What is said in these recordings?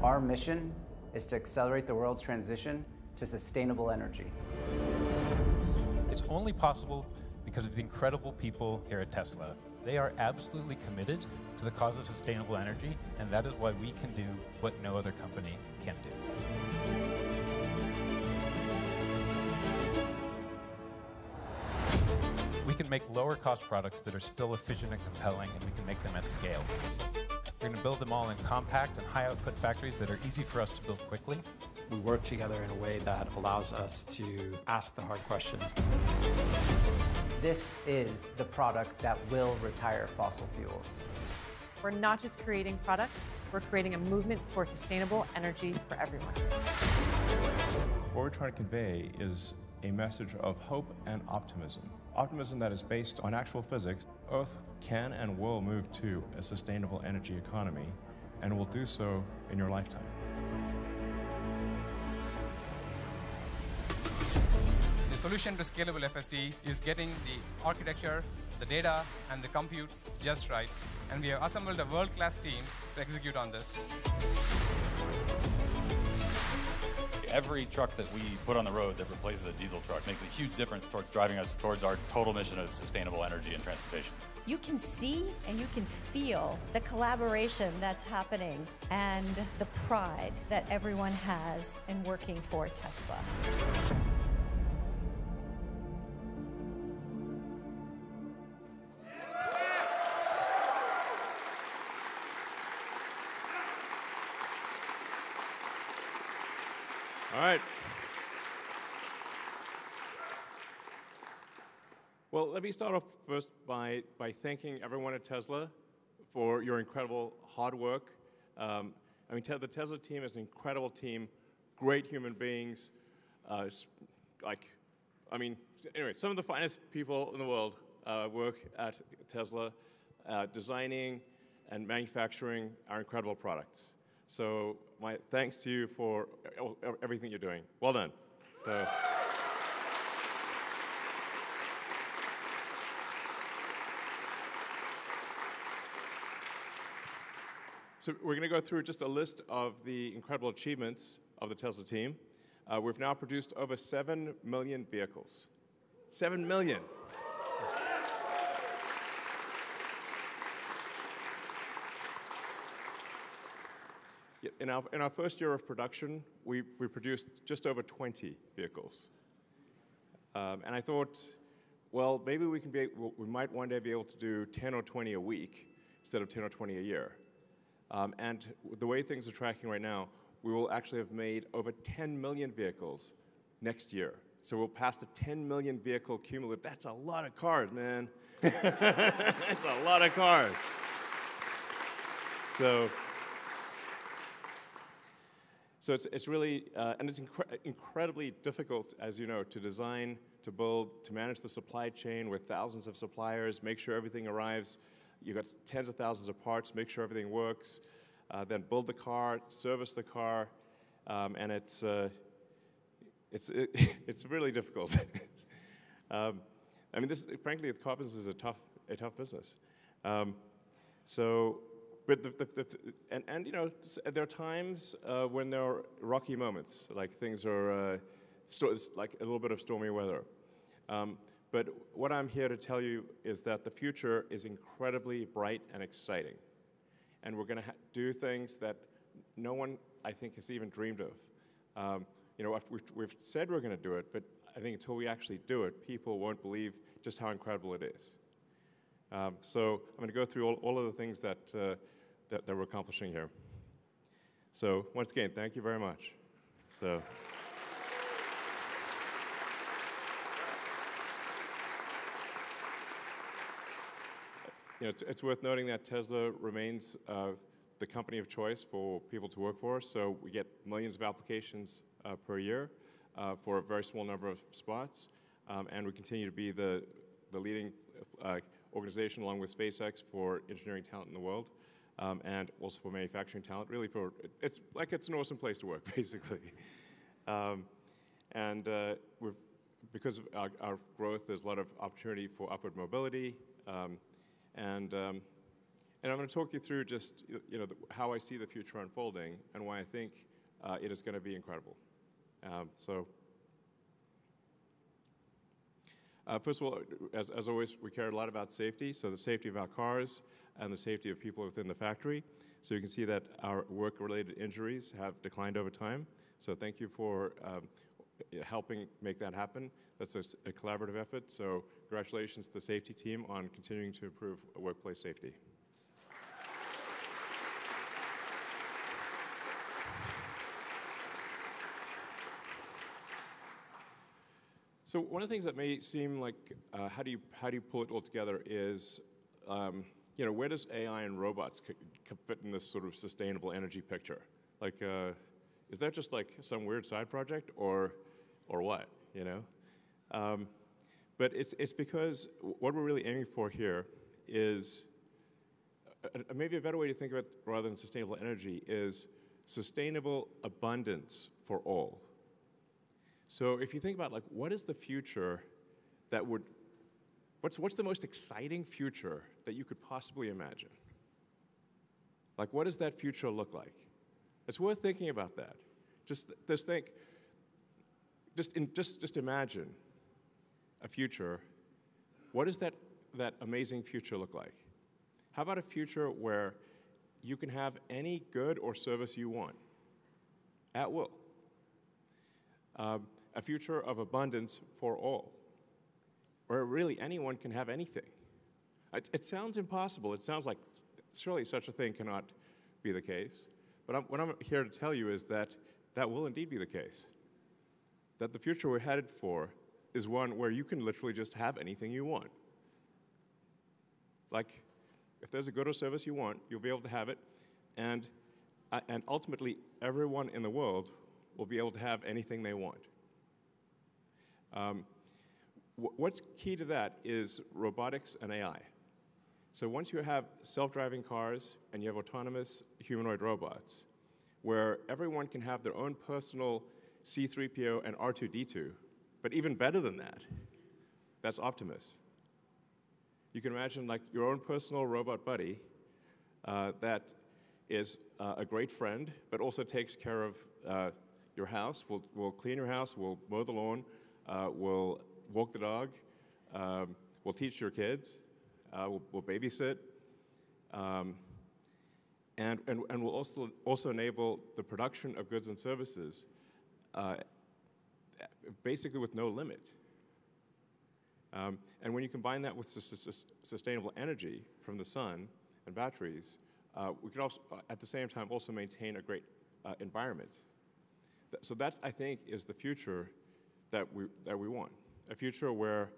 Our mission is to accelerate the world's transition to sustainable energy. It's only possible because of the incredible people here at Tesla. They are absolutely committed to the cause of sustainable energy, and that is why we can do what no other company can do. We can make lower cost products that are still efficient and compelling, and we can make them at scale. We're going to build them all in compact and high output factories that are easy for us to build quickly. We work together in a way that allows us to ask the hard questions. This is the product that will retire fossil fuels. We're not just creating products, we're creating a movement for sustainable energy for everyone. What we're trying to convey is a message of hope and optimism. Optimism that is based on actual physics. Earth can and will move to a sustainable energy economy, and will do so in your lifetime. The solution to scalable FSD is getting the architecture, the data, and the compute just right, and we have assembled a world-class team to execute on this. Every truck that we put on the road that replaces a diesel truck makes a huge difference towards driving us towards our total mission of sustainable energy and transportation. You can see and you can feel the collaboration that's happening and the pride that everyone has in working for Tesla. All right. Well, let me start off first by thanking everyone at Tesla for your incredible hard work. The Tesla team is an incredible team, great human beings. Anyway, some of the finest people in the world work at Tesla, designing and manufacturing our incredible products. So my thanks to you for everything you're doing. Well done. So we're going to go through just a list of the incredible achievements of the Tesla team. We've now produced over 7 million vehicles. 7 million. In our first year of production, we produced just over 20 vehicles. And I thought, well, maybe we might one day be able to do 10 or 20 a week instead of 10 or 20 a year. And the way things are tracking right now, we will actually have made over 10 million vehicles next year. So we'll pass the 10 million vehicle cumulative. That's a lot of cars, man. That's a lot of cars. So it's really, and it's incredibly difficult, as you know, to design, to build, to manage the supply chain with thousands of suppliers, make sure everything arrives. You've got tens of thousands of parts, make sure everything works, then build the car, service the car, and it's really difficult. Frankly, the car business is a tough business. But there are times when there are rocky moments, like things are like a little bit of stormy weather. But what I'm here to tell you is that the future is incredibly bright and exciting, and we're going to do things that no one, I think, has even dreamed of. We've said we're going to do it, but I think until we actually do it, people won't believe just how incredible it is. So I'm going to go through all of the things that we're accomplishing here. So once again, thank you very much. It's worth noting that Tesla remains the company of choice for people to work for. So we get millions of applications per year for a very small number of spots, and we continue to be the leading organization, along with SpaceX, for engineering talent in the world, and also for manufacturing talent. Really, it's an awesome place to work, basically. Because of our growth, there's a lot of opportunity for upward mobility, and And I'm going to talk you through just how I see the future unfolding and why I think it is going to be incredible. First of all, as always, we care a lot about safety, so the safety of our cars and the safety of people within the factory. So you can see that our work-related injuries have declined over time. So thank you for helping make that happen. That's a collaborative effort, so congratulations to the safety team on continuing to improve workplace safety. So one of the things that may seem like, how do you pull it all together is, where does AI and robots fit in this sort of sustainable energy picture? Like, is that just like some weird side project, or what? But it's because what we're really aiming for here is maybe a better way to think of it, rather than sustainable energy, is sustainable abundance for all. So if you think about, like, what is the future that would, what's the most exciting future that you could possibly imagine? Like, what does that future look like? It's worth thinking about that. Just imagine a future. What does that amazing future look like? How about a future where you can have any good or service you want at will? A future of abundance for all, where really anyone can have anything. It sounds impossible. It sounds like surely such a thing cannot be the case. But what I'm here to tell you is that will indeed be the case. That the future we're headed for is one where you can literally just have anything you want. Like, if there's a good or service you want, you'll be able to have it, and ultimately everyone in the world will be able to have anything they want. What's key to that is robotics and AI. So once you have self-driving cars and you have autonomous humanoid robots, where everyone can have their own personal C-3PO and R2-D2, but even better than that, that's Optimus. You can imagine like your own personal robot buddy that is a great friend, but also takes care of your house. We'll clean your house, we'll mow the lawn, we'll walk the dog, we'll teach your kids, we'll babysit, and we'll also enable the production of goods and services basically with no limit. And when you combine that with sustainable energy from the sun and batteries, we can also, at the same time, also maintain a great environment. So that, I think, is the future that we want. A future where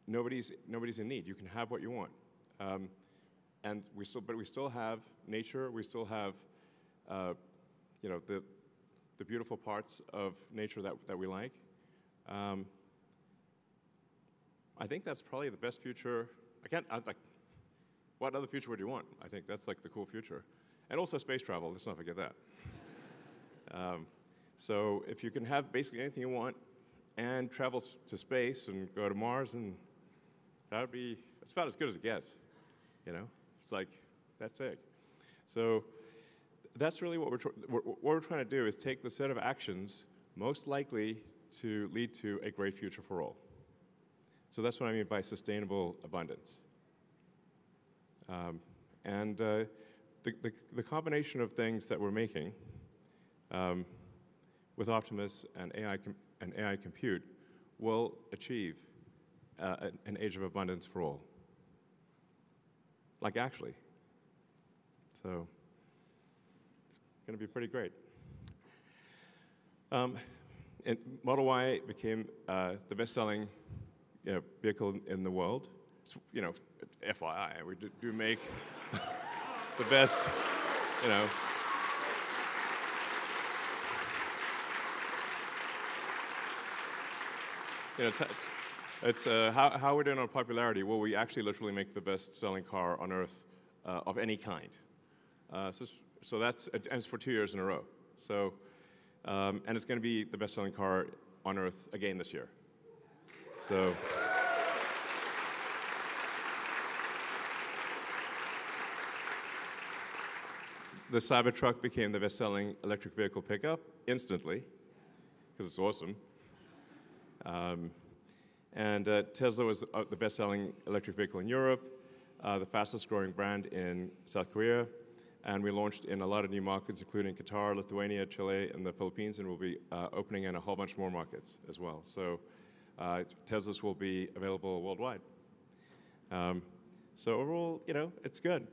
nobody's in need. You can have what you want, and we still have nature. We still have, the beautiful parts of nature that we like. I think that's probably the best future. What other future would you want? I think that's like the cool future. And also space travel, let's not forget that. So if you can have basically anything you want and travel to space and go to Mars, and that's about as good as it gets. It's like, that's it. So that's really what we're trying to do, is take the set of actions most likely to lead to a great future for all. So that's what I mean by sustainable abundance. The combination of things that we're making with Optimus and AI compute will achieve an age of abundance for all. Like, actually. So it's going to be pretty great. And Model Y became the best-selling vehicle in the world. It's, FYI, we do make the best, it's how we're doing on popularity. Well, we actually literally make the best-selling car on Earth of any kind. So that's, and it's for 2 years in a row. So, and it's going to be the best-selling car on Earth again this year. So. the Cybertruck became the best-selling electric vehicle pickup instantly, because it's awesome. Tesla was the best-selling electric vehicle in Europe, the fastest-growing brand in South Korea, and we launched in a lot of new markets, including Qatar, Lithuania, Chile, and the Philippines, and we'll be opening in a whole bunch more markets as well. So Teslas will be available worldwide. So overall, it's good.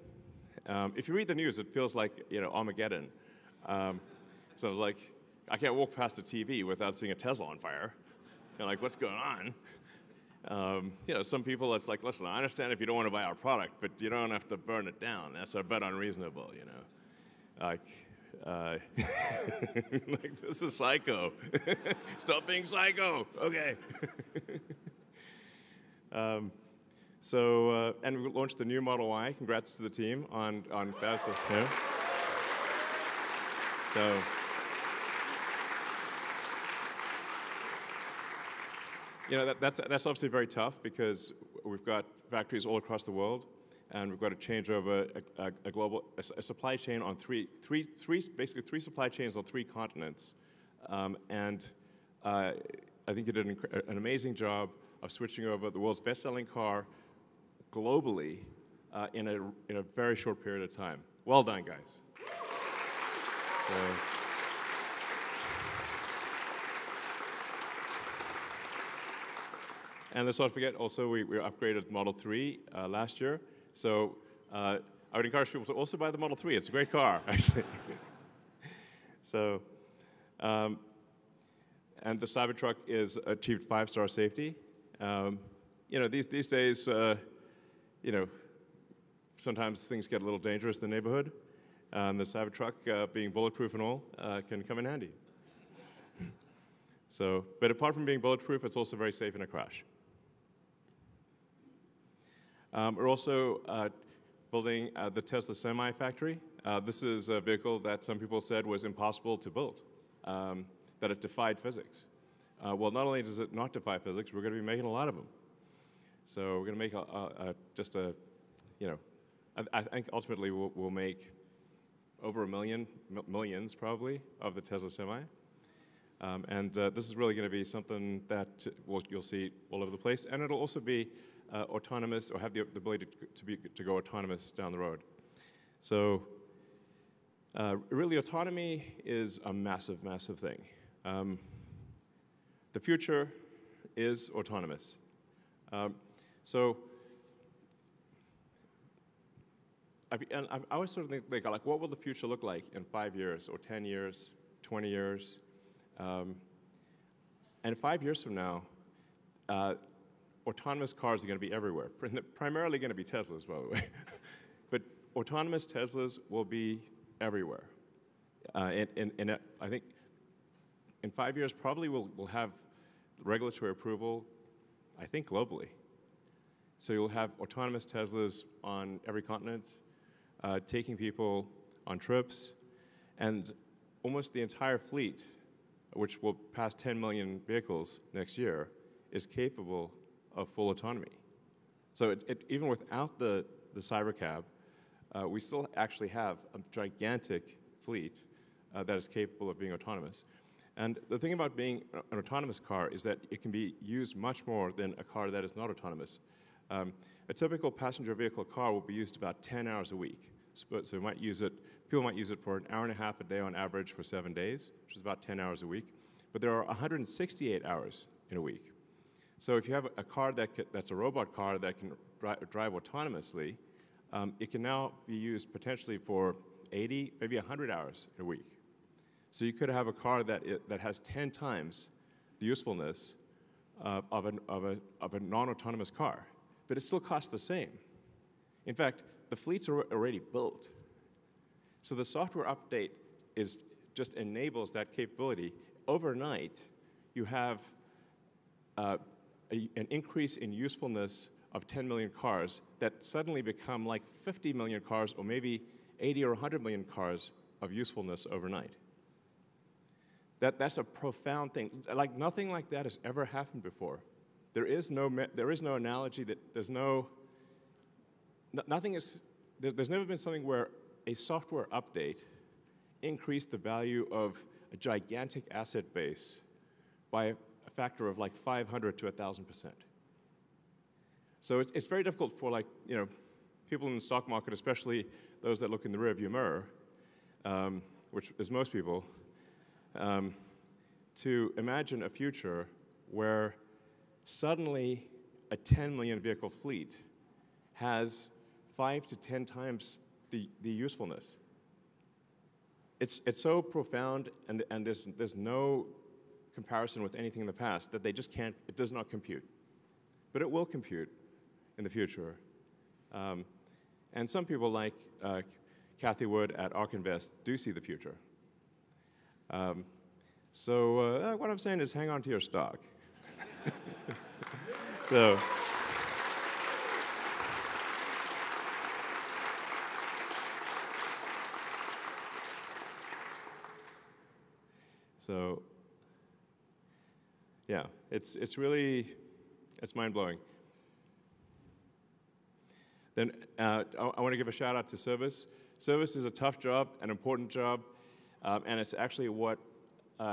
If you read the news, it feels like, Armageddon. So I was like, I can't walk past the TV without seeing a Tesla on fire. Like, what's going on? Some people, it's like, listen, I understand if you don't want to buy our product, but you don't have to burn it down. That's a bit unreasonable, Like, like, this is psycho. Stop being psycho. Okay. And we launched the new Model Y. Congrats to the team on that. So. That's obviously very tough because we've got factories all across the world, and we've got to change over a supply chain on basically three supply chains on 3 continents. I think you did an amazing job of switching over the world's best-selling car globally in a very short period of time. Well done, guys. And let's not forget, also, we upgraded Model 3 last year. So I would encourage people to also buy the Model 3. It's a great car, actually. So, and the Cybertruck is achieved 5-star safety. These days, sometimes things get a little dangerous in the neighborhood. The Cybertruck, being bulletproof and all, can come in handy. But apart from being bulletproof, it's also very safe in a crash. We're also building the Tesla Semi factory. This is a vehicle that some people said was impossible to build, that it defied physics. Well, not only does it not defy physics, we're going to be making a lot of them. So we're going to make I think ultimately we'll make over millions probably of the Tesla Semi. This is really going to be something that you'll see all over the place, and it'll also be autonomous, or have the ability to go autonomous down the road. So really, autonomy is a massive, massive thing. The future is autonomous. I always sort of think, like, what will the future look like in 5 years, or 10 years, 20 years? And 5 years from now, autonomous cars are going to be everywhere. Primarily going to be Teslas, by the way. But autonomous Teslas will be everywhere. I think in 5 years, probably we'll have regulatory approval, I think, globally. So you'll have autonomous Teslas on every continent, taking people on trips, and almost the entire fleet, which will pass 10 million vehicles next year, is capable of full autonomy. So even without the Cybercab, we still actually have a gigantic fleet that is capable of being autonomous. And the thing about being an autonomous car is that it can be used much more than a car that is not autonomous. A typical passenger vehicle car will be used about 10 hours a week. So people might use it for an hour and a half a day on average for 7 days, which is about 10 hours a week. But there are 168 hours in a week. So if you have a car that's a robot car that can drive autonomously, it can now be used potentially for 80, maybe 100 hours a week. So you could have a car that has 10 times the usefulness of a non-autonomous car, but it still costs the same. In fact, the fleets are already built. So the software update just enables that capability. Overnight, you have an increase in usefulness of 10 million cars that suddenly become like 50 million cars, or maybe 80 or 100 million cars of usefulness overnight. That's a profound thing. Like, nothing like that has ever happened before. There is no analogy that there's never been something where a software update increased the value of a gigantic asset base by a factor of like 500 to 1,000%. So it's very difficult for, like, you know, people in the stock market, especially those that look in the rearview mirror, which is most people, to imagine a future where suddenly a 10 million vehicle fleet has 5 to 10 times the usefulness. It's so profound, and there's no comparison with anything in the past that they just can't, it does not compute. But it will compute in the future. And some people like Kathy Wood at ARK Invest do see the future. So what I'm saying is hang on to your stock. So. So, yeah, it's really, it's mind-blowing. Then I want to give a shout out to service. Service is a tough job, an important job, and it's actually what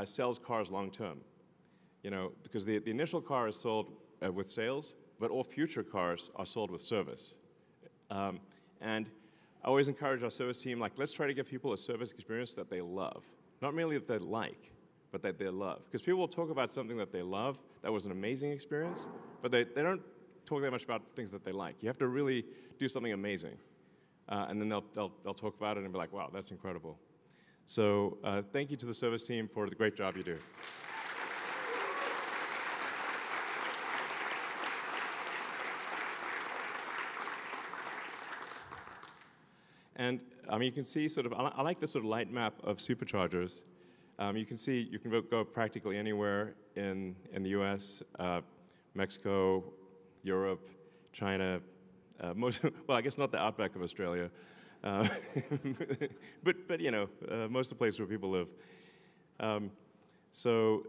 sells cars long-term. You know, because the initial car is sold with sales, but all future cars are sold with service. And I always encourage our service team, like, let's try to give people a service experience that they love. Not merely that they like, but that they love. Because people will talk about something that they love, that was an amazing experience, but they don't talk that much about things that they like. You have to really do something amazing. And then they'll talk about it and be like, wow, that's incredible. So thank you to the service team for the great job you do. And I mean, you can see sort of, I like this sort of light map of superchargers. You can see you can go practically anywhere in the US, Mexico, Europe, China, well, I guess not the outback of Australia, but you know, most of the places where people live. So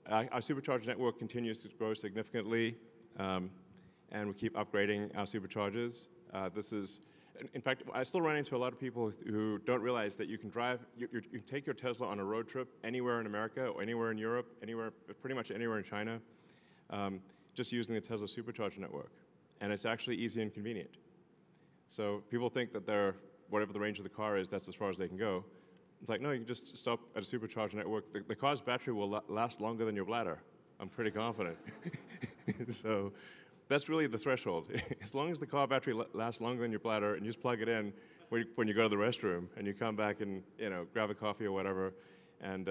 our supercharger network continues to grow significantly, and we keep upgrading our superchargers. This is, in fact, I still run into a lot of people who don't realize that you can drive, you can take your Tesla on a road trip anywhere in America or anywhere in Europe, anywhere, pretty much anywhere in China, just using the Tesla supercharger network. And it's actually easy and convenient. So people think that they're, whatever the range of the car is, that's as far as they can go. It's like, no, you can just stop at a supercharger network. The car's battery will last longer than your bladder. I'm pretty confident. So that's really the threshold. As long as the car battery lasts longer than your bladder, and you just plug it in when you go to the restroom, and you come back and, you know, grab a coffee or whatever, and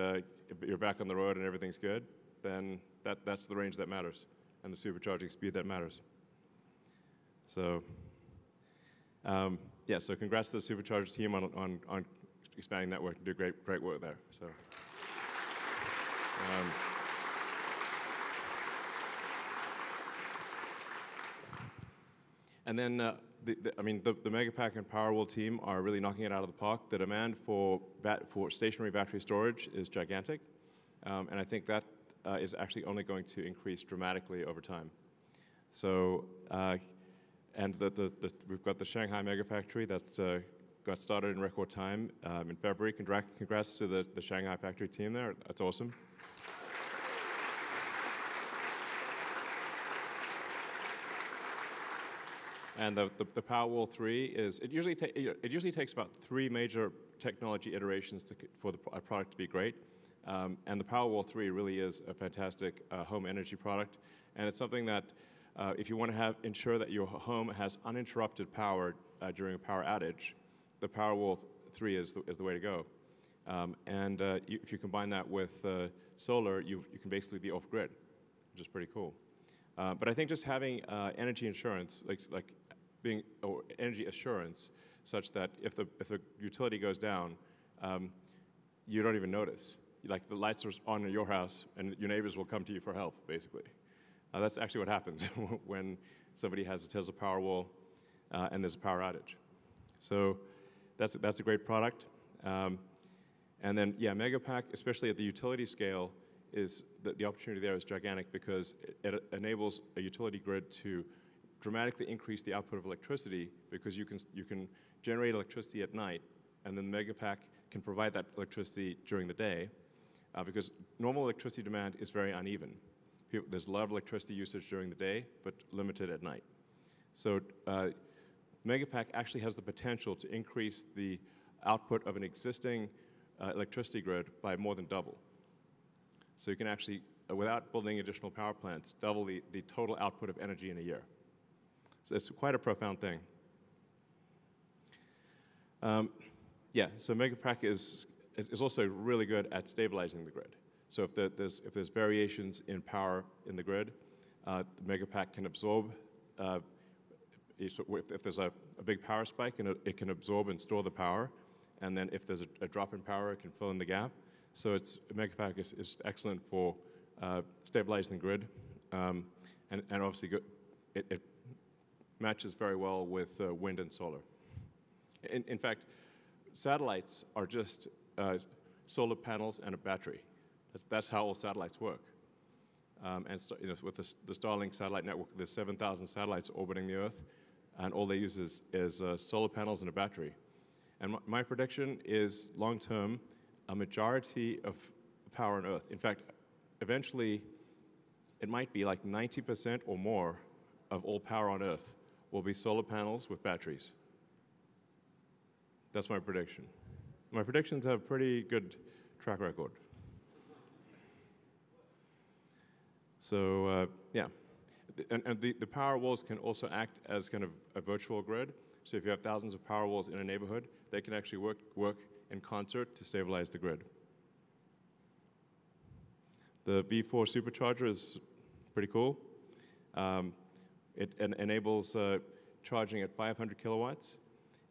you're back on the road and everything's good, then that's the range that matters, and the supercharging speed that matters. So, yeah, so congrats to the supercharger team on expanding network and do great work there. So. And then, I mean, the Megapack and Powerwall team are really knocking it out of the park. The demand for stationary battery storage is gigantic, and I think that is actually only going to increase dramatically over time. So, and we've got the Shanghai Megafactory that got started in record time in February. Congrats to the Shanghai factory team there. That's awesome. And the Powerwall 3 is, it usually takes about 3 major technology iterations for a product to be great. And the Powerwall 3 really is a fantastic home energy product. And it's something that if you want to ensure that your home has uninterrupted power during a power outage, the Powerwall 3 is the way to go. And if you combine that with solar, you can basically be off-grid, which is pretty cool. But I think just having energy insurance, or energy assurance, such that if the utility goes down, you don't even notice. Like the lights are on in your house, and your neighbors will come to you for help, basically. That's actually what happens when somebody has a Tesla Powerwall and there's a power outage. So that's a great product. And then, yeah, Megapack, especially at the utility scale, is the opportunity there is gigantic because it enables a utility grid to dramatically increase the output of electricity because you can generate electricity at night and then the Megapack can provide that electricity during the day, because normal electricity demand is very uneven. There's a lot of electricity usage during the day, but limited at night. So Megapack actually has the potential to increase the output of an existing electricity grid by more than double. So you can actually, without building additional power plants, double the total output of energy in a year. So it's quite a profound thing. Yeah, so Megapack is also really good at stabilizing the grid. So if there's variations in power in the grid, the Megapack can absorb. If there's a big power spike, it can absorb and store the power, and then if there's a drop in power, it can fill in the gap. So Megapack is excellent for stabilizing the grid, and obviously it matches very well with wind and solar. In fact, satellites are just solar panels and a battery. That's how all satellites work. With the Starlink satellite network, there's 7,000 satellites orbiting the Earth, and all they use is solar panels and a battery. And my prediction is, long-term, a majority of power on Earth. In fact, eventually, it might be like 90% or more of all power on Earth will be solar panels with batteries. That's my prediction. My predictions have a pretty good track record. So, yeah. And the power walls can also act as kind of a virtual grid. So if you have thousands of power walls in a neighborhood, they can actually work in concert to stabilize the grid. The V4 supercharger is pretty cool. It enables charging at 500 kilowatts,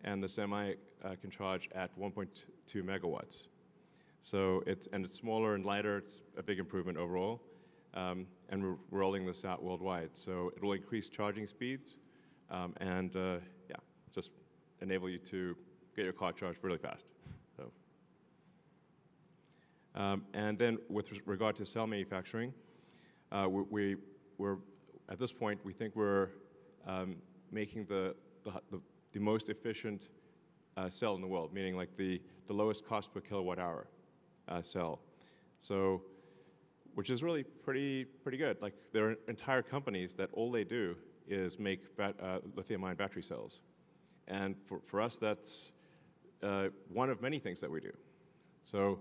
and the Semi can charge at 1.2 megawatts. So it's smaller and lighter. It's a big improvement overall. And we're rolling this out worldwide. So it will increase charging speeds and yeah, just enable you to get your car charged really fast. So. And then with regard to cell manufacturing, we're at this point, we think we're making the most efficient cell in the world, meaning like the lowest cost per kilowatt hour cell. So, which is really pretty good. Like, there are entire companies that all they do is make lithium-ion battery cells. And for us, that's one of many things that we do. So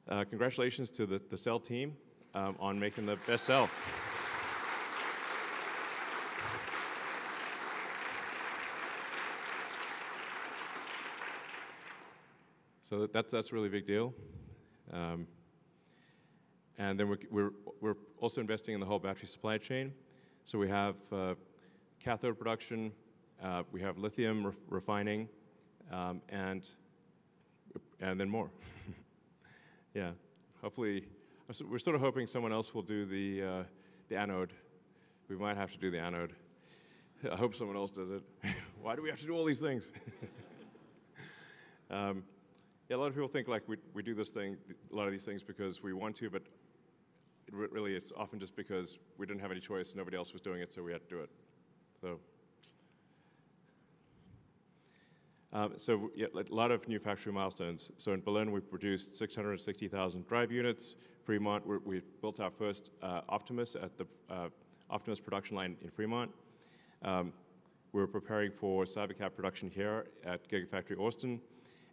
congratulations to the cell team on making the best cell. So that's a really big deal. And then we're also investing in the whole battery supply chain. So we have cathode production, we have lithium refining, and then more. Yeah, hopefully, we're sort of hoping someone else will do the anode. We might have to do the anode. I hope someone else does it. Why do we have to do all these things? Yeah, a lot of people think like we do a lot of these things because we want to, but really it's often just because we didn't have any choice, nobody else was doing it, so we had to do it. So yeah, a lot of new factory milestones. So in Berlin, we produced 660,000 drive units. Fremont, we built our first Optimus at the Optimus production line in Fremont. We're preparing for Cybercab production here at Gigafactory Austin.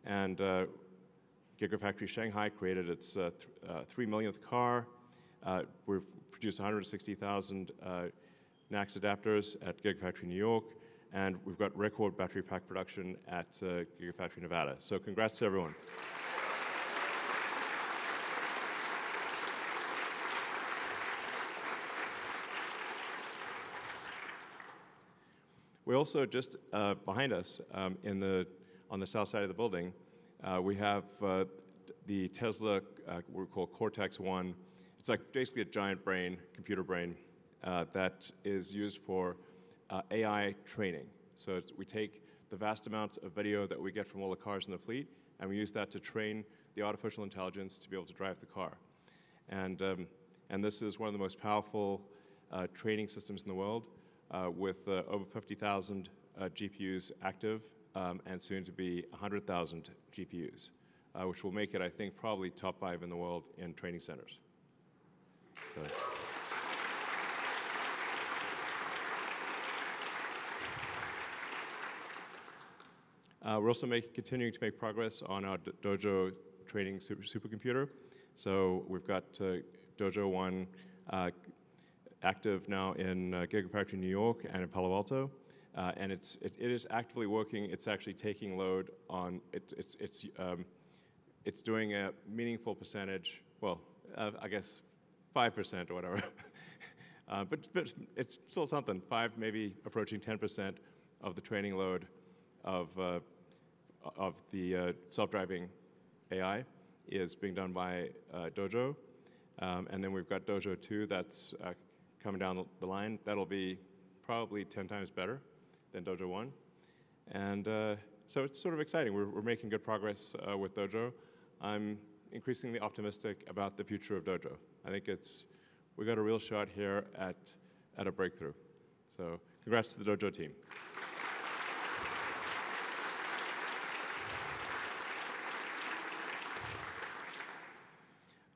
And Gigafactory Shanghai created its 3 millionth car. We've produced 160,000 NACS adapters at Gigafactory New York. And we've got record battery pack production at Gigafactory Nevada. So congrats to everyone. We also, just behind us, on the south side of the building, we have the Tesla, we call Cortex-1. It's like basically a giant brain, computer brain, that is used for AI training. So we take the vast amounts of video that we get from all the cars in the fleet, and we use that to train the artificial intelligence to be able to drive the car. And this is one of the most powerful training systems in the world, with over 50,000 GPUs active and soon to be 100,000 GPUs, which will make it, I think, probably top 5 in the world in training centers. So. We're also continuing to make progress on our Dojo training supercomputer. So we've got Dojo 1 active now in Gigafactory New York and in Palo Alto. And it is actively working. It's actually taking load on, it's doing a meaningful percentage, well, I guess 5% or whatever. But it's still something, 5, maybe approaching 10% of the training load of the self-driving AI is being done by Dojo. And then we've got Dojo 2 that's coming down the line. That'll be probably 10 times better than Dojo 1. And so it's sort of exciting. We're making good progress with Dojo. I'm increasingly optimistic about the future of Dojo. I think we got a real shot here at a breakthrough. So congrats to the Dojo team.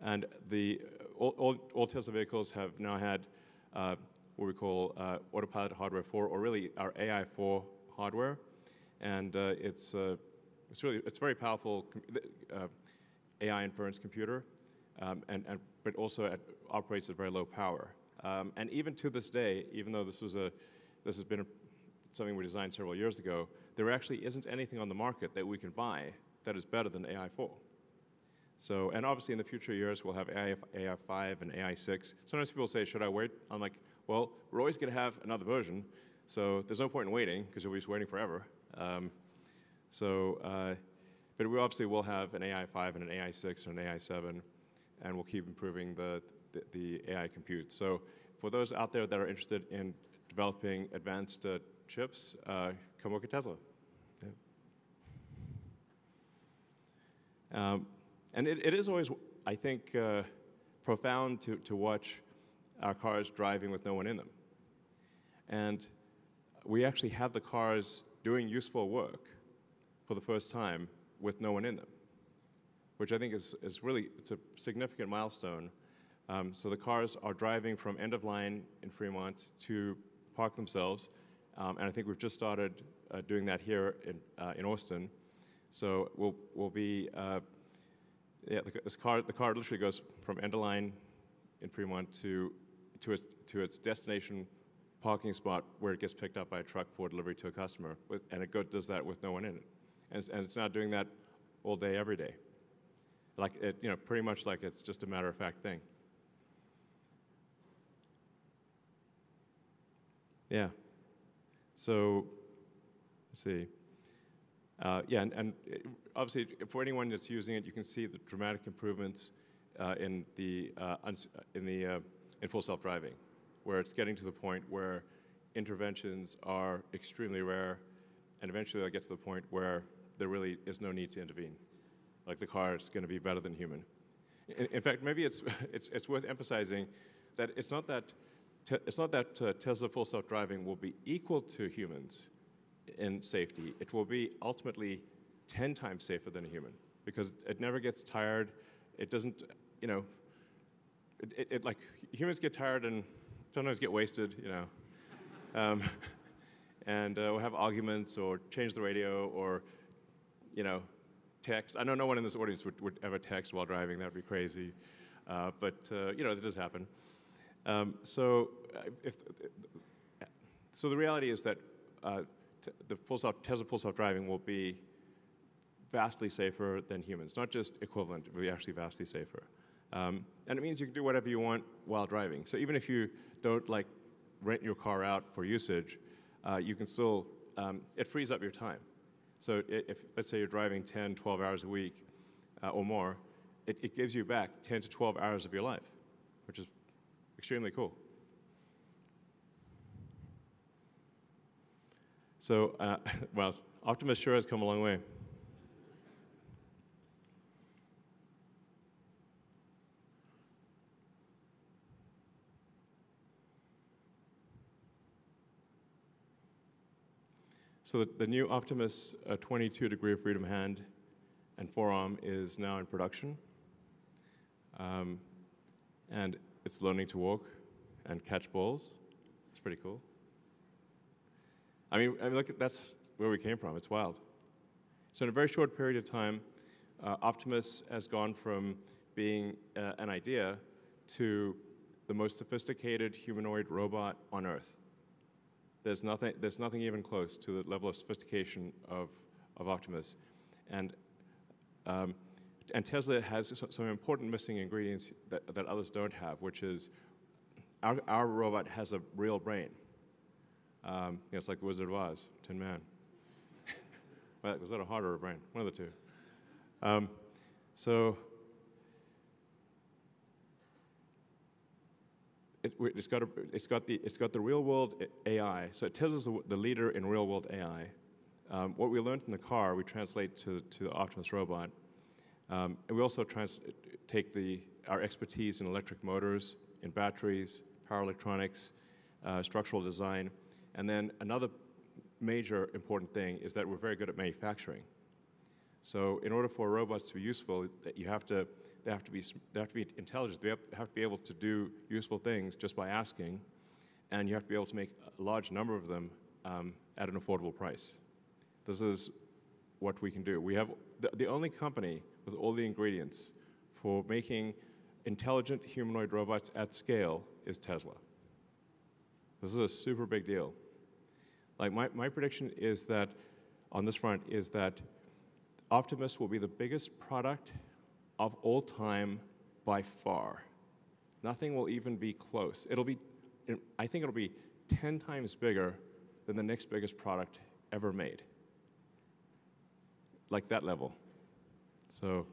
And all Tesla vehicles have now had what we call Autopilot Hardware 4, or really our AI 4 hardware, and it's very powerful AI inference computer, but also operates at very low power. And even to this day, even though this has been something we designed several years ago, there actually isn't anything on the market that we can buy that is better than AI 4. So, and obviously in the future years, we'll have AI 5 and AI 6. Sometimes people say, should I wait? I'm like, well, we're always going to have another version, so there's no point in waiting, because you'll be just waiting forever. But we obviously will have an AI 5 and an AI 6 and an AI 7, and we'll keep improving the AI compute. So for those out there that are interested in developing advanced chips, come work at Tesla. Yeah. And it is always, I think, profound to watch our cars driving with no one in them. And we actually have the cars doing useful work for the first time with no one in them, which I think is really, it's a significant milestone. So the cars are driving from end of line in Fremont to park themselves. And I think we've just started doing that here in Austin. So we'll be, the car literally goes from end of line in Fremont to its destination parking spot where it gets picked up by a truck for delivery to a customer, and it does that with no one in it. And it's now doing that all day, every day. Like pretty much like it's just a matter-of-fact thing. Yeah. So, let's see. And obviously, for anyone that's using it, you can see the dramatic improvements in full self-driving, where it's getting to the point where interventions are extremely rare, and eventually they'll get to the point where there really is no need to intervene. Like the car is going to be better than human. In fact, maybe it's worth emphasizing that it's not that Tesla full self-driving will be equal to humans in safety. It will be ultimately 10 times safer than a human, because it never gets tired. It doesn't, like humans get tired and sometimes get wasted, and we'll have arguments or change the radio or, text. I know no one in this audience would ever text while driving. That'd be crazy, but it does happen. So the reality is that Tesla full self-driving will be vastly safer than humans, not just equivalent, it will be actually vastly safer. And it means you can do whatever you want while driving. So even if you don't rent your car out for usage, you can still, it frees up your time. So if, let's say you're driving 10, 12 hours a week or more, it gives you back 10 to 12 hours of your life, which is extremely cool. So, well, Optimus sure has come a long way. So the new Optimus 22 degree of freedom hand and forearm is now in production. And it's learning to walk and catch balls. It's pretty cool. I mean, look, that's where we came from. It's wild. So in a very short period of time, Optimus has gone from being an idea to the most sophisticated humanoid robot on Earth. There's nothing even close to the level of sophistication of Optimus. And Tesla has some important missing ingredients that others don't have, which is our robot has a real brain. It's like the Wizard of Oz, Tin Man. Well, was that a heart or a brain? One of the two. So it's got the real world AI. So Tesla's the leader in real world AI. What we learned in the car, we translate to the Optimus robot. And we also take our expertise in electric motors, in batteries, power electronics, structural design, and then another major important thing is that we're very good at manufacturing. So in order for robots to be useful, they have to be intelligent. They have to be able to do useful things just by asking, and you have to be able to make a large number of them at an affordable price. This is what we can do. We have the only company with all the ingredients for making intelligent humanoid robots at scale is Tesla. This is a super big deal. Like my prediction is that on this front is that Optimus will be the biggest product of all time by far. Nothing will even be close. I think it'll be 10 times bigger than the next biggest product ever made. Like that level. So.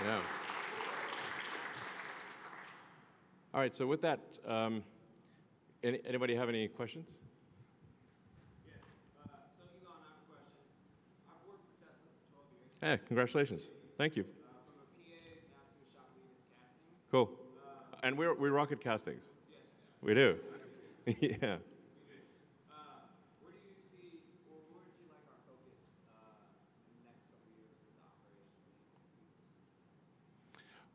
Yeah. All right, so with that, anybody have any questions? Yeah. So Elon, I have a question. I've worked for Tesla for 12 years. Hey, congratulations. Thank you. From a PA now to a shop lead in castings. Cool. And we rocket castings. Yes. We do. Yeah. Where do you see, or where would you like our focus in the next couple of years with the operations team?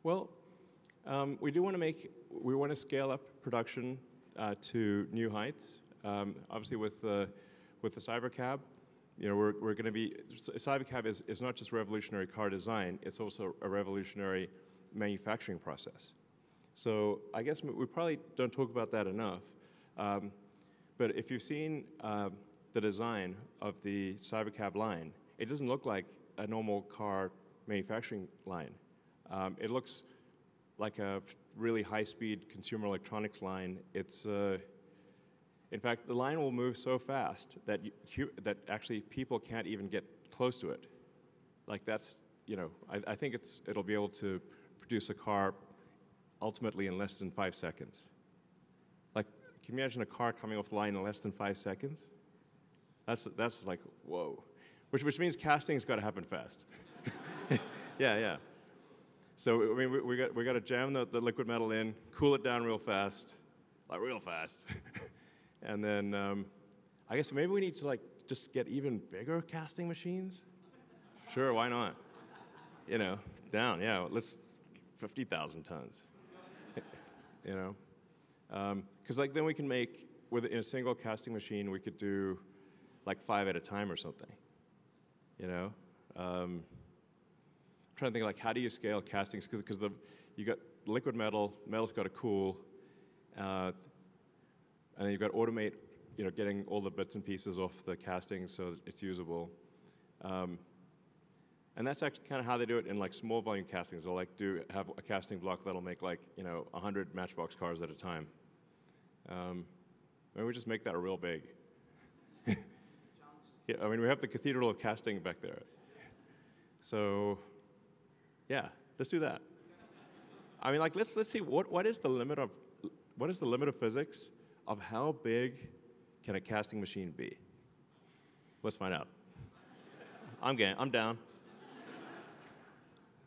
Well, we want to scale up production to new heights. Obviously, with the Cybercab, we're going to be. Cybercab is not just revolutionary car design; it's also a revolutionary manufacturing process. So I guess we probably don't talk about that enough. But if you've seen the design of the Cybercab line, it doesn't look like a normal car manufacturing line. It looks like a really high-speed consumer electronics line. It's, in fact, the line will move so fast that that actually people can't even get close to it. Like that's, I think it'll be able to produce a car ultimately in less than 5 seconds. Like, can you imagine a car coming off the line in less than 5 seconds? That's like, whoa. Which means casting's got to happen fast. Yeah. So I mean, we got to jam the liquid metal in, cool it down real fast, and then I guess maybe we need to just get even bigger casting machines. Sure, why not? Down. Yeah, let's 50,000 tons. Because then we can make in a single casting machine we could do 5 at a time or something. I'm trying to think how do you scale castings because you got liquid metal's got to cool, and then you've got to automate getting all the bits and pieces off the casting so it's usable. And that's actually kind of how they do it in small volume castings. They'll have a casting block that'll make 100 Matchbox cars at a time. Maybe we just make that real big. Yeah, I mean we have the Cathedral of Casting back there. So, yeah, let's do that. I mean, let's see what is the limit of physics of how big can a casting machine be? Let's find out. I'm down.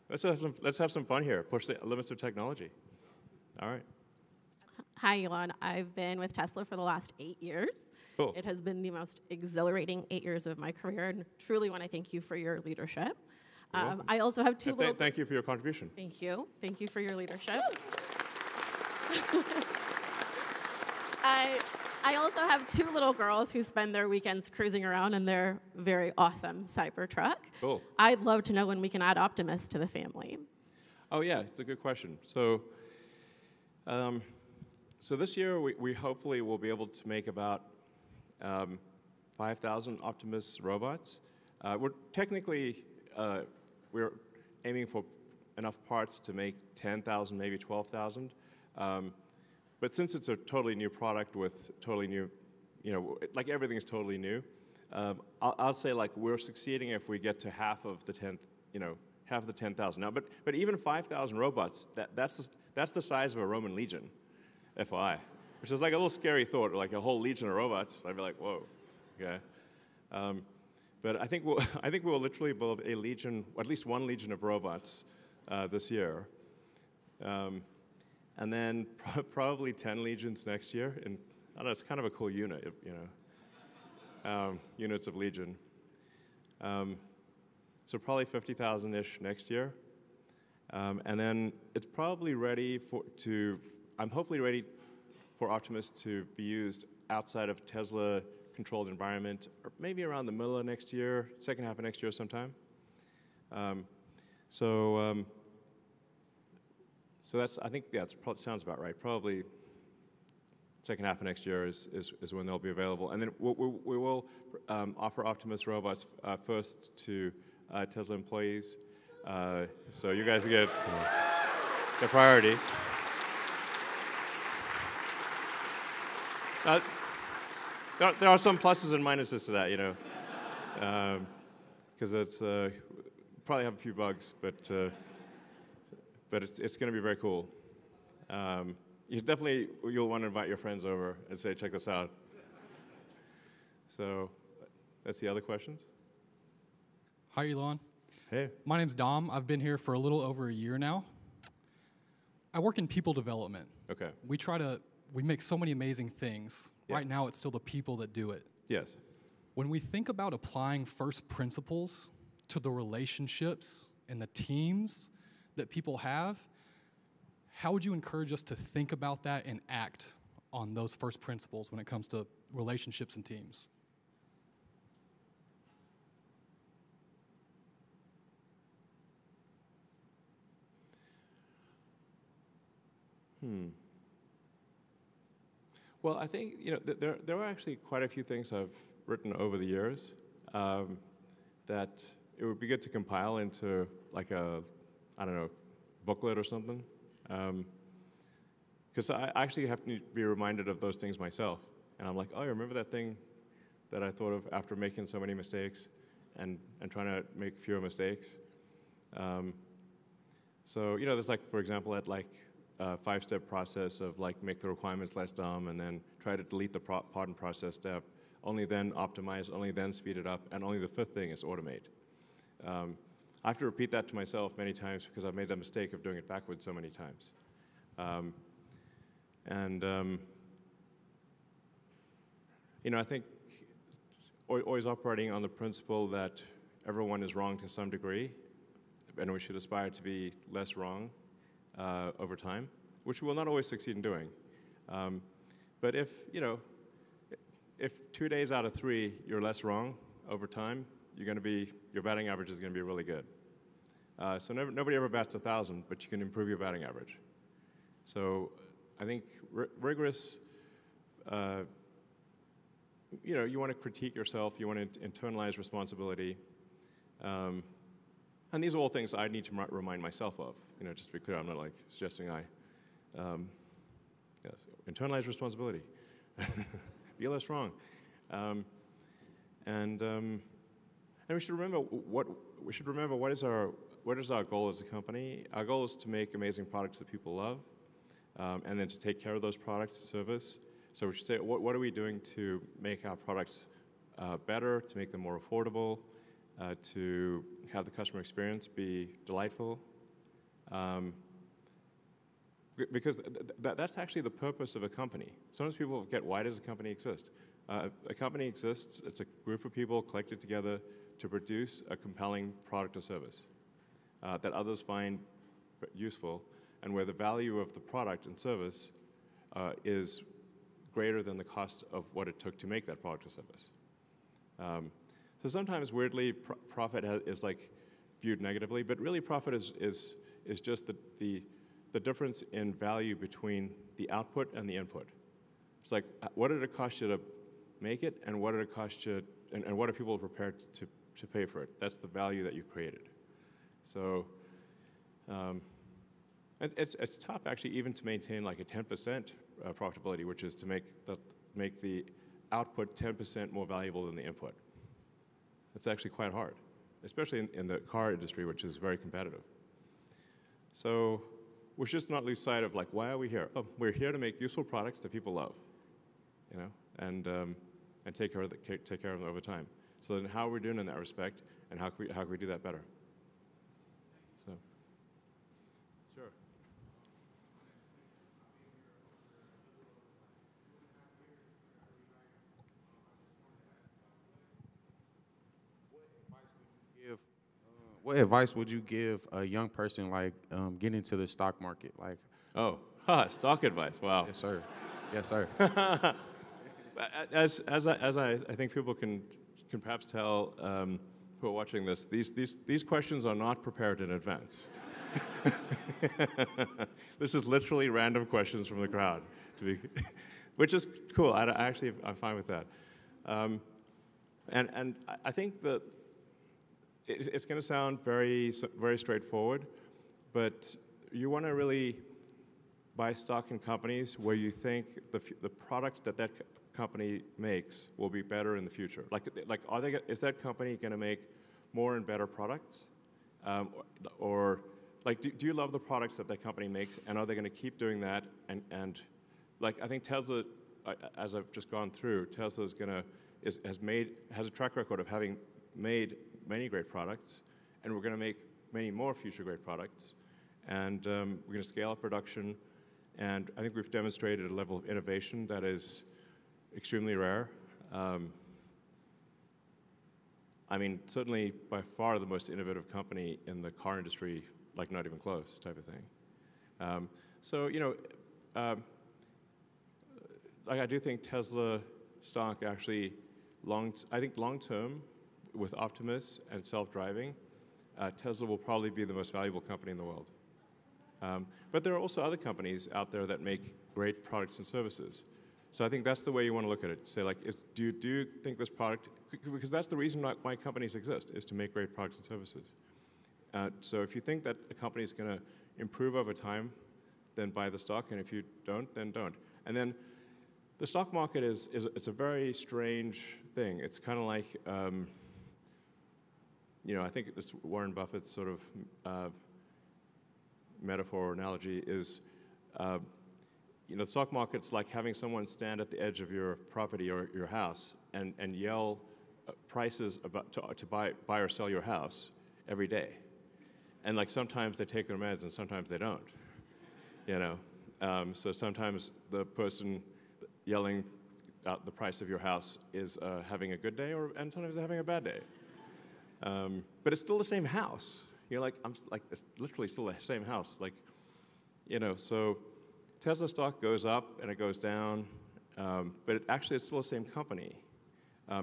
let's have some fun here. Push the limits of technology. All right. Hi, Elon. I've been with Tesla for the last 8 years. Cool. It has been the most exhilarating 8 years of my career, and truly want to thank you for your leadership. I also have two little... Thank you for your contribution. Thank you. Thank you for your leadership. I also have 2 little girls who spend their weekends cruising around in their very awesome Cybertruck. Cool. I'd love to know when we can add Optimus to the family. Oh yeah, it's a good question. So this year we hopefully will be able to make about 5,000 Optimus robots. We're technically we're aiming for enough parts to make 10,000, maybe 12,000. But since it's a totally new product with totally new, like everything is totally new, I'll say like we're succeeding if we get to half of the 10,000. Now, but even 5,000 robots, that's the size of a Roman legion, FYI, which is like a little scary thought, like a whole legion of robots. I'd be like, whoa, okay. But I think we'll literally build a legion, or at least one legion of robots this year. And then probably 10 legions next year. And I don't know, it's kind of a cool unit, units of legion. So probably 50,000-ish next year. And then it's probably ready I'm hopefully ready for Optimus to be used outside of Tesla-controlled environment, or maybe around the middle of next year, second half of next year sometime. So I think that sounds about right. Probably second half of next year is when they'll be available. And then we will offer Optimus robots first to Tesla employees. So you guys get the priority. There are some pluses and minuses to that, because it's probably have a few bugs, but it's going to be very cool. You'll want to invite your friends over and say, check this out. So that's the other questions. Hi, Elon. Hey. My name's Dom. I've been here for a little over a year now. I work in people development. Okay. We make so many amazing things. Yeah. Right now, it's still the people that do it. Yes. When we think about applying first principles to the relationships and the teams that people have, how would you encourage us to think about that and act on those first principles when it comes to relationships and teams? Well, I think there are actually quite a few things I've written over the years that it would be good to compile into like a, I don't know, booklet or something. Because I actually have to be reminded of those things myself. And I'm like, oh, I remember that thing that I thought of after making so many mistakes and trying to make fewer mistakes. So, there's like, for example, at like a 5-step process of like make the requirements less dumb and then try to delete the pod and process step, only then optimize, only then speed it up, and only the 5th thing is automate. I have to repeat that to myself many times because I've made the mistake of doing it backwards so many times. I think always operating on the principle that everyone is wrong to some degree, and we should aspire to be less wrong over time, which we will not always succeed in doing. But if 2 days out of 3 you're less wrong over time, your batting average is going to be really good. So nobody ever bats 1,000, but you can improve your batting average. So I think rigorous, you want to critique yourself, you want to internalize responsibility. And these are all things I need to remind myself of. Just to be clear, I'm not like suggesting internalize responsibility. Be less wrong. And we should remember what is our goal as a company. Our goal is to make amazing products that people love, and then to take care of those products and service. So we should say, what are we doing to make our products better, to make them more affordable, to have the customer experience be delightful, Because that's actually the purpose of a company. Sometimes people forget, why does a company exist? A company exists, it's a group of people collected together to produce a compelling product or service that others find useful, and where the value of the product and service is greater than the cost of what it took to make that product or service. So sometimes, weirdly, profit is like viewed negatively, but really profit is just the difference in value between the output and the input. It's like, what did it cost you to make it, and what did it cost you, and what are people prepared to pay for it? That's the value that you created. So it's tough, actually, even to maintain like a 10% profitability, which is to make the output 10% more valuable than the input. It's actually quite hard, especially in the car industry, which is very competitive. So we should just not lose sight of, like, why are we here? Oh, we're here to make useful products that people love, you know, and take care of them over time. So then, how are we doing in that respect, and how can we do that better? So, sure. What advice would you give a young person, like, getting into the stock market? Like, stock advice. Wow. Yes, sir. Yes, sir. As I think people can perhaps tell who are watching this, these questions are not prepared in advance. This is literally random questions from the crowd, which is cool. I'm fine with that. And I think that it's going to sound very straightforward, but you want to really buy stock in companies where you think the product that company makes will be better in the future. Is that company going to make more and better products, or like do you love the products that company makes, and are they going to keep doing that? And like, I think Tesla, as I've just gone through, Tesla has a track record of having made many great products, and we're going to make many more future great products, and we're going to scale up production, and I think we've demonstrated a level of innovation that is extremely rare. I mean, certainly by far the most innovative company in the car industry, like not even close type of thing. So, you know, like, I do think Tesla stock actually, I think long term, with Optimus and self-driving, Tesla will probably be the most valuable company in the world. But there are also other companies out there that make great products and services. So I think that's the way you want to look at it. Say, like, do you think this product, because that's the reason why companies exist, is to make great products and services. So if you think that a company is going to improve over time, then buy the stock, and if you don't, then don't. And then the stock market it's a very strange thing. It's kind of like, you know, I think it's Warren Buffett's sort of metaphor or analogy is, you know, the stock market's like having someone stand at the edge of your property or your house and yell prices to buy or sell your house every day. And like, sometimes they take their meds and sometimes they don't, you know. So sometimes the person yelling out the price of your house is having a good day, and sometimes they're having a bad day. But it's still the same house. You're like, it's literally still the same house. Like, you know, so Tesla stock goes up and it goes down, but actually it's still the same company.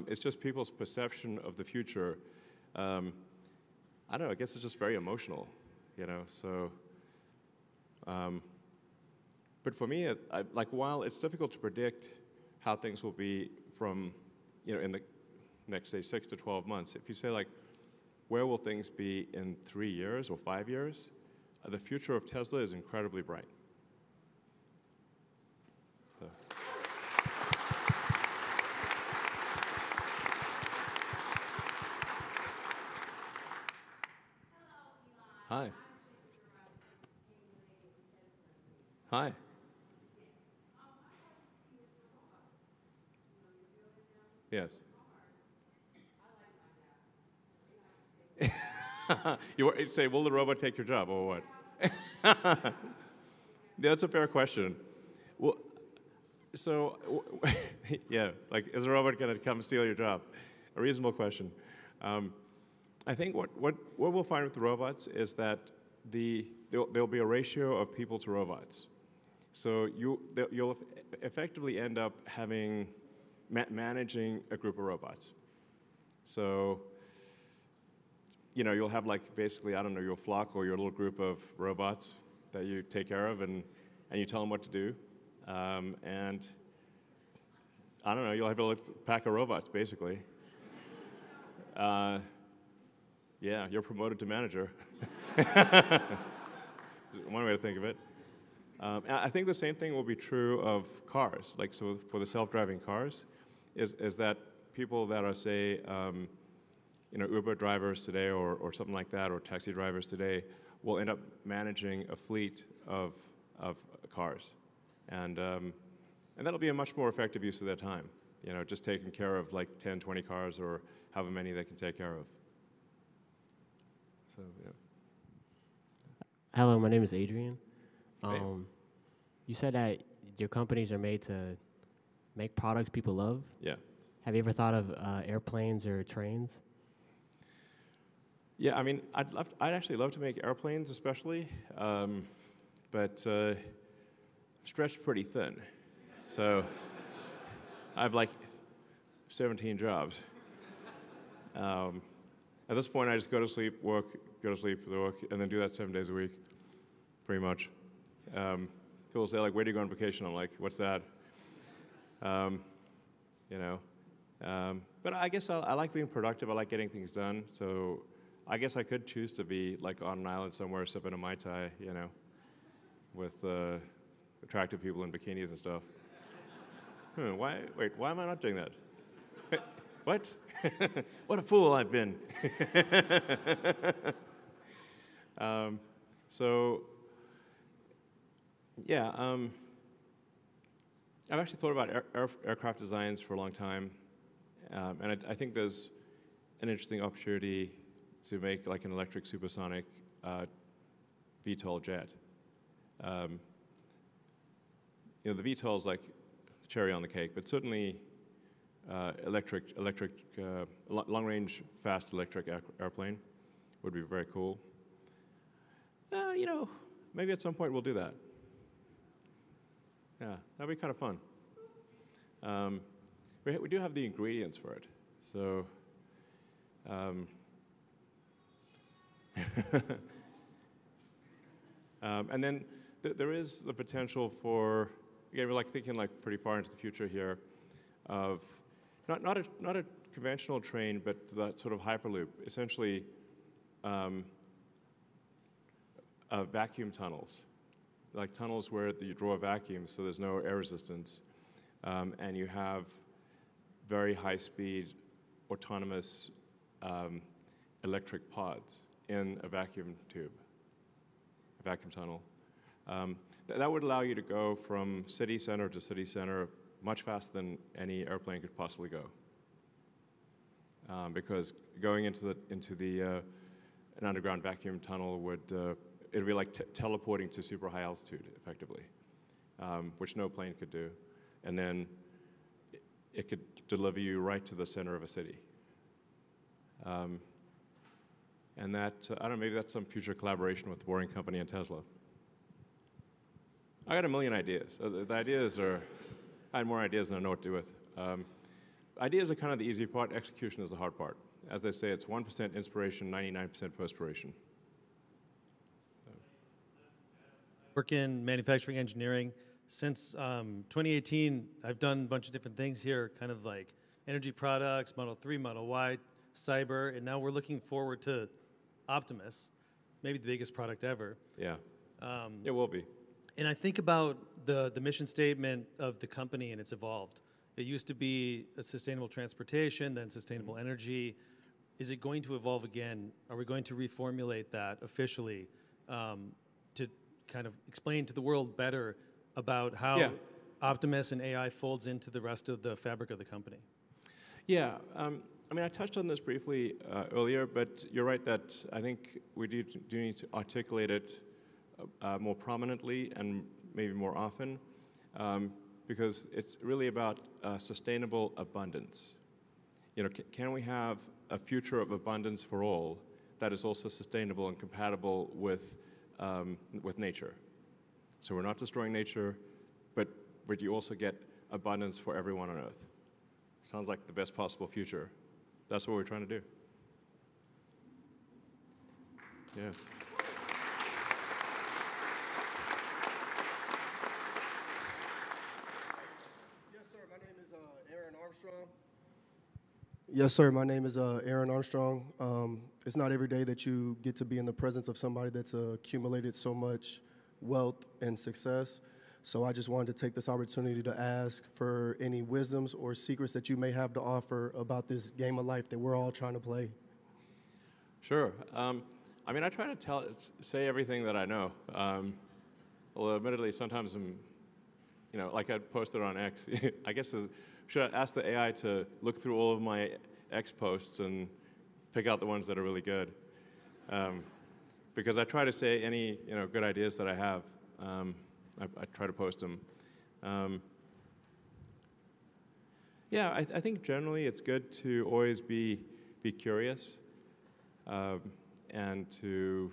It's just people's perception of the future. I don't know, I guess it's just very emotional, you know, so. But for me, like, while it's difficult to predict how things will be from, you know, in the next, say, 6 to 12 months, if you say, like, where will things be in 3 years or 5 years, the future of Tesla is incredibly bright. So. Hi. Hi. Yes. You say, will the robot take your job, or what? That's a fair question. Well, so, yeah, like, is a robot going to come steal your job? A reasonable question. I think what we'll find with the robots is that there'll be a ratio of people to robots. So you'll effectively end up having managing a group of robots. So, you know, you'll have like basically, I don't know, your flock or your little group of robots that you take care of, and you tell them what to do. And I don't know, you'll have a little pack of robots, basically. Yeah, you're promoted to manager. One way to think of it. I think the same thing will be true of cars. Like, so for the self-driving cars, is that people that are, say, you know, Uber drivers today or something like that, or taxi drivers today, will end up managing a fleet of cars. And that'll be a much more effective use of their time. You know, just taking care of like 10, 20 cars or however many they can take care of. So, yeah. Hello, my name is Adrian. Hey. You said that your companies are made to make products people love. Yeah. Have you ever thought of airplanes or trains? Yeah, I mean, I'd actually love to make airplanes, especially, but I'm stretched pretty thin. So I have like 17 jobs. At this point, I just go to sleep, work, go to sleep, work, and then do that 7 days a week, pretty much. People say, like, where do you go on vacation? I'm like, what's that? You know. But I guess I like being productive. I like getting things done. So I guess I could choose to be, like, on an island somewhere sipping a Mai Tai, you know, with attractive people in bikinis and stuff. Wait, why am I not doing that? What? What a fool I've been. So, yeah, I've actually thought about aircraft designs for a long time, and I think there's an interesting opportunity to make like an electric supersonic VTOL jet. You know, the VTOL is like cherry on the cake, but certainly long-range, fast electric airplane would be very cool. You know, maybe at some point we'll do that. Yeah, that'd be kind of fun. We do have the ingredients for it, so. And then there is the potential for, again, we're like thinking like pretty far into the future here, of not a conventional train, but that sort of hyperloop, essentially vacuum tunnels, like tunnels where you draw a vacuum, so there's no air resistance, and you have very high-speed, autonomous electric pods in a vacuum tube, a vacuum tunnel. That would allow you to go from city center to city center much faster than any airplane could possibly go. Because going into an underground vacuum tunnel would it'd be like teleporting to super high altitude, effectively, which no plane could do, and then it could deliver you right to the center of a city. And that, I don't know, maybe that's some future collaboration with the Boring Company and Tesla. I got a million ideas. The ideas are, I had more ideas than I know what to do with. Ideas are kind of the easy part. Execution is the hard part. As they say, it's 1% inspiration, 99% perspiration. Work in manufacturing engineering. Since 2018, I've done a bunch of different things here, kind of like energy products, Model 3, Model Y, cyber, and now we're looking forward to Optimus, maybe the biggest product ever. Yeah, it will be. And I think about the mission statement of the company, and it's evolved. It used to be a sustainable transportation, then sustainable energy. Is it going to evolve again? Are we going to reformulate that officially to kind of explain to the world better about how Optimus and AI folds into the rest of the fabric of the company? Yeah, I mean, I touched on this briefly earlier, but you're right that I think we do need to articulate it more prominently and maybe more often, because it's really about sustainable abundance. You know, can we have a future of abundance for all that is also sustainable and compatible with nature? So we're not destroying nature, but you also get abundance for everyone on Earth. Sounds like the best possible future. That's what we're trying to do. Yeah. Yes, sir. My name is Aaron Armstrong. Yes, sir. My name is Aaron Armstrong. It's not every day that you get to be in the presence of somebody that's accumulated so much wealth and success. So I just wanted to take this opportunity to ask for any wisdoms or secrets that you may have to offer about this game of life that we're all trying to play. Sure. I mean, I try to say everything that I know. Although, admittedly, sometimes I'm, you know, like I posted on X. I guess should I ask the AI to look through all of my X posts and pick out the ones that are really good? Because I try to say any, you know, good ideas that I have. I try to post them. Yeah, I think generally it's good to always be curious and to,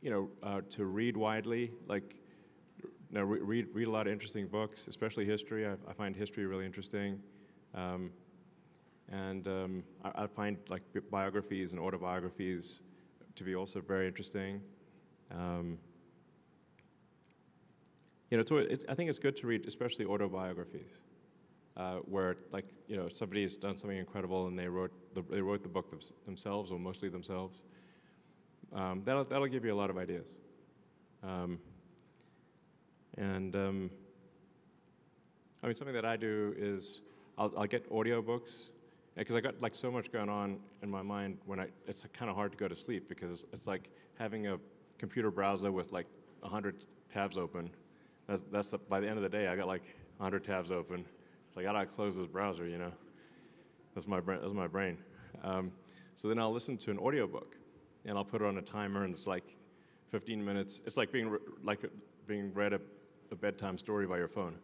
you know, to read widely. Like, you know, read a lot of interesting books, especially history. I find history really interesting. I find like biographies and autobiographies to be also very interesting. You know, I think it's good to read, especially autobiographies, where, like, you know, somebody has done something incredible and they wrote the book themselves, or mostly themselves. That'll give you a lot of ideas. I mean, something that I do is I'll get audiobooks, because I got like so much going on in my mind it's kind of hard to go to sleep, because it's like having a computer browser with like 100 tabs open. By the end of the day, I got like 100 tabs open. It's like, I gotta close this browser, you know? That's my brain. So then I'll listen to an audiobook, and I'll put it on a timer, and it's like 15 minutes. It's like being read a bedtime story by your phone.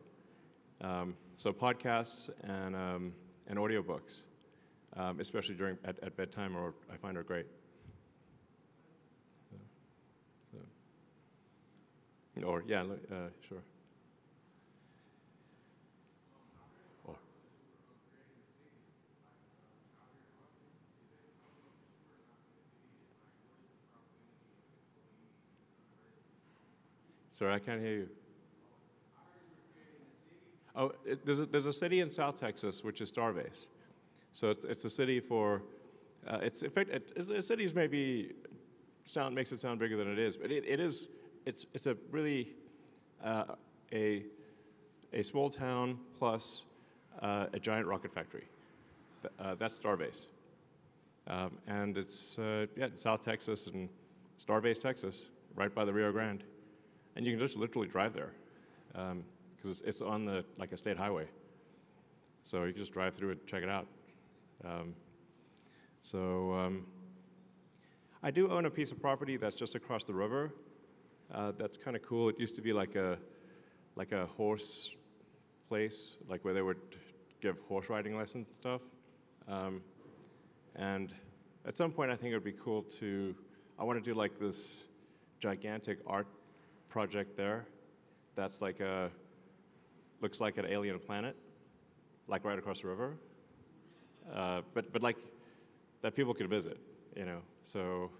So podcasts and audiobooks, especially at bedtime, I find are great. Or, yeah, sure. Or. Sorry, I can't hear you. Oh, there's a city in South Texas which is Starbase. So it's a city for, it's in fact, cities maybe makes it sound bigger than it is, but it is. It's a really a small town plus a giant rocket factory. That's Starbase, and it's in South Texas and Starbase, Texas, right by the Rio Grande, and you can just literally drive there because it's on a state highway, so you can just drive through it, check it out. I do own a piece of property that's just across the river. That's kind of cool. It used to be like a horse place, like where they would give horse riding lessons and stuff. And at some point, I think it would be cool I want to do like this gigantic art project there. That's looks like an alien planet, like right across the river. But like that people could visit, you know. So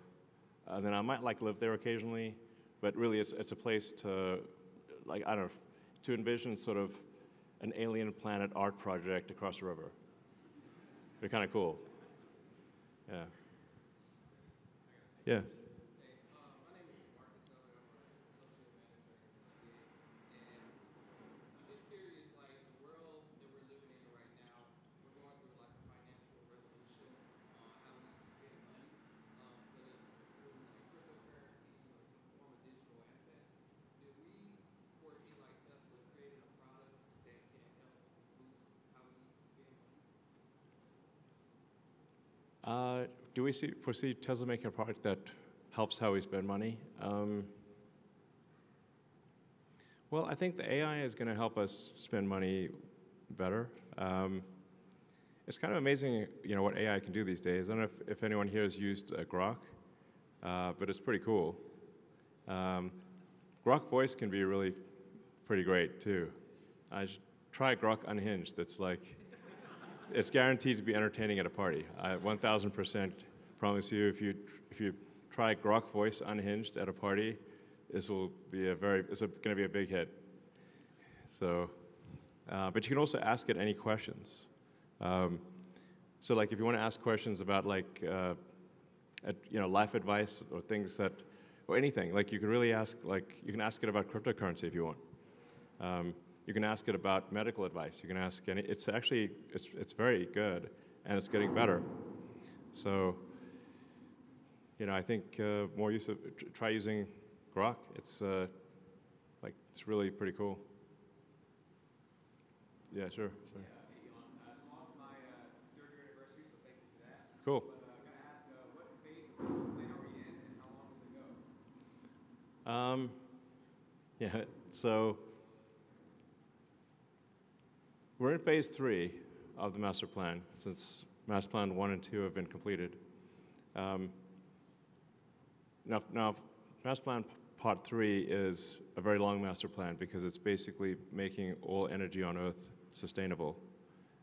then I might like live there occasionally. But really, it's a place to, like, I don't know, to envision sort of an alien planet art project across the river. It'd be kind of cool. Yeah. Yeah. Do we foresee Tesla making a product that helps how we spend money? Well, I think the AI is going to help us spend money better. It's kind of amazing, what AI can do these days. I don't know if anyone here has used Grok, but it's pretty cool. Grok Voice can be really pretty great too. I should try Grok Unhinged. It's guaranteed to be entertaining at a party. I 1,000% promise you, if you try Grok Voice Unhinged at a party, it's going to be a big hit. So, but you can also ask it any questions. So, like, if you want to ask questions about life advice or things or anything, like you can really ask, you can ask it about cryptocurrency if you want. You can ask it about medical advice. You can ask it's very good, and it's getting better. So, I think more try using Grok. It's really pretty cool. Yeah, sure. Sorry. Tomorrow's my third year anniversary, so thank you for that. Cool. But I'm going to ask, what phase of the plan are we in, and how long does it go? Yeah, so we're in phase 3 of the master plan, since master plan 1 and 2 have been completed. Now, master plan part 3 is a very long master plan because it's basically making all energy on Earth sustainable.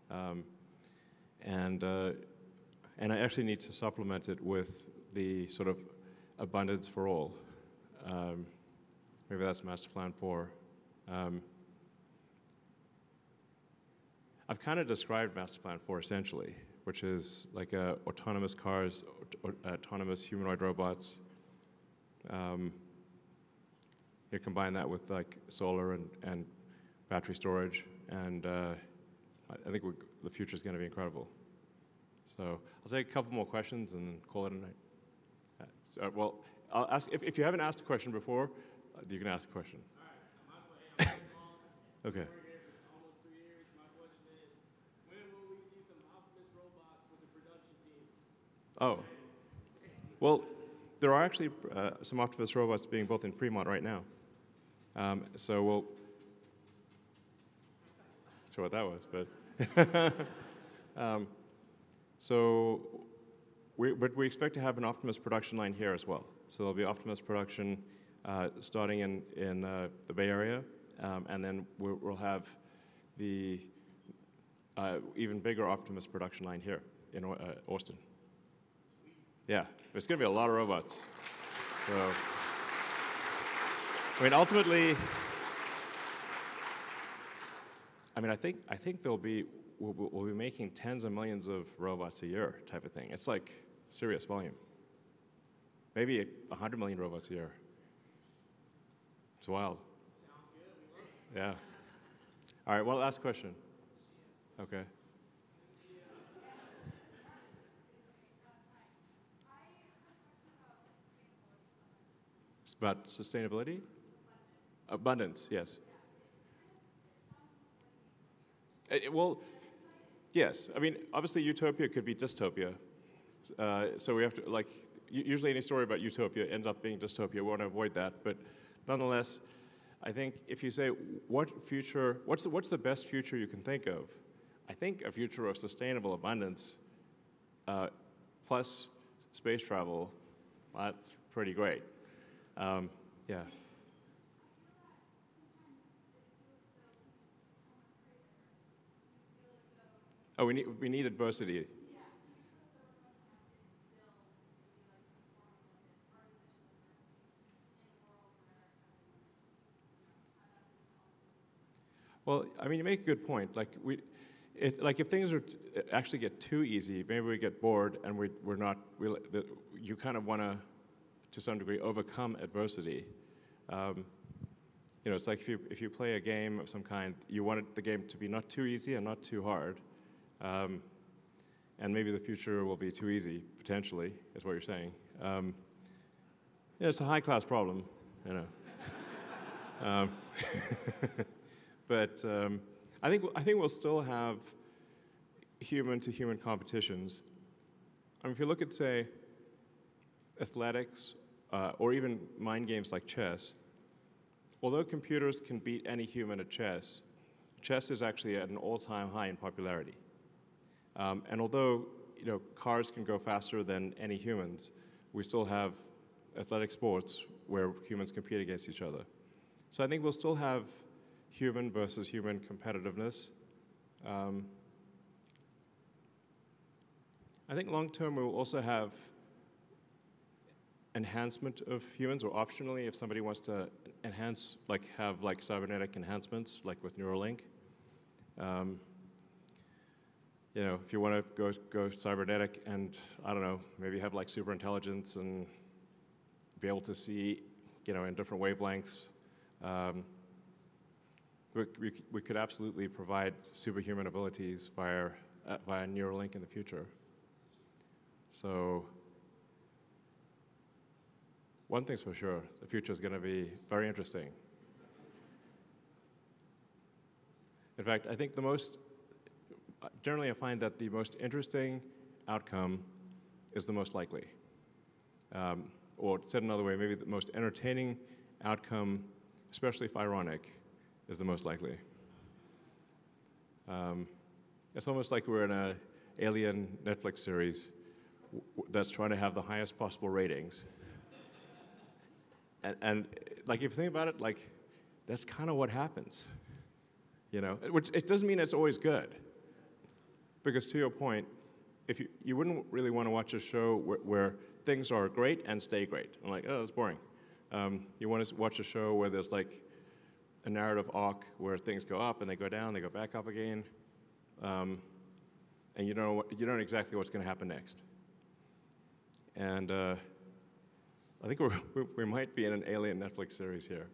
And I actually need to supplement it with the sort of abundance for all. Maybe that's master plan 4. I've kind of described master plan 4 essentially, which is like autonomous cars, autonomous humanoid robots. You combine that with like solar and battery storage, and I think the future is going to be incredible. So I'll take a couple more questions and call it a night. Well, I'll ask if you haven't asked a question before, you can ask a question. All right. Okay. Almost 3 years. My question is, when will we see some Optimus robots with the production team? Oh. Well, there are actually some Optimus robots being built in Fremont right now. So we'll not sure what that was, but but we expect to have an Optimus production line here as well. So there'll be Optimus production starting in the Bay Area, and then we'll have the even bigger Optimus production line here in Austin. Yeah, there's going to be a lot of robots. So, I mean, ultimately, I think we'll be making tens of millions of robots a year type of thing. It's like serious volume. Maybe 100 million robots a year. It's wild. Sounds good. Yeah. All right, well, last question. Okay. It's about sustainability? Abundance, yes. Well, yes. I mean, obviously, utopia could be dystopia. So we have to, like, usually any story about utopia ends up being dystopia. We want to avoid that. But nonetheless, I think if you say, what's the best future you can think of? I think a future of sustainable abundance plus space travel, that's pretty great. Yeah. Oh, we need adversity. Well, I mean, you make a good point. Like if things actually get too easy, maybe we get bored and you kind of want to some degree, overcome adversity. It's like if you play a game of some kind, you want the game to be not too easy and not too hard. And maybe the future will be too easy, potentially, is what you're saying. It's a high-class problem, you know. But I think we'll still have human-to-human competitions. I mean, if you look at, say, athletics or even mind games like chess, although computers can beat any human at chess, chess is actually at an all-time high in popularity. And although cars can go faster than any humans, we still have athletic sports where humans compete against each other. So I think we'll still have human versus human competitiveness. I think long-term we will also have enhancement of humans, or optionally, if somebody wants to enhance, have cybernetic enhancements, like with Neuralink. If you want to go cybernetic and, I don't know, maybe have super intelligence and be able to see, in different wavelengths, we could absolutely provide superhuman abilities via Neuralink in the future. So one thing's for sure, the future is going to be very interesting. In fact, I think generally I find that the most interesting outcome is the most likely. Or said another way, maybe the most entertaining outcome, especially if ironic, is the most likely. It's almost like we're in an alien Netflix series that's trying to have the highest possible ratings. And if you think about it, that's kind of what happens. Which it doesn't mean it's always good. Because to your point, if you wouldn't really want to watch a show where things are great and stay great. I'm like, oh, that's boring. You want to watch a show where there's a narrative arc where things go up and they go down, they go back up again, and you don't know exactly what's going to happen next. And I think we might be in an alien Netflix series here.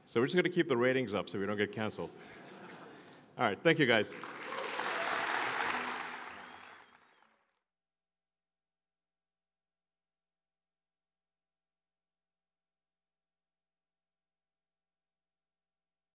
So we're just going to keep the ratings up so we don't get canceled. All right, thank you guys.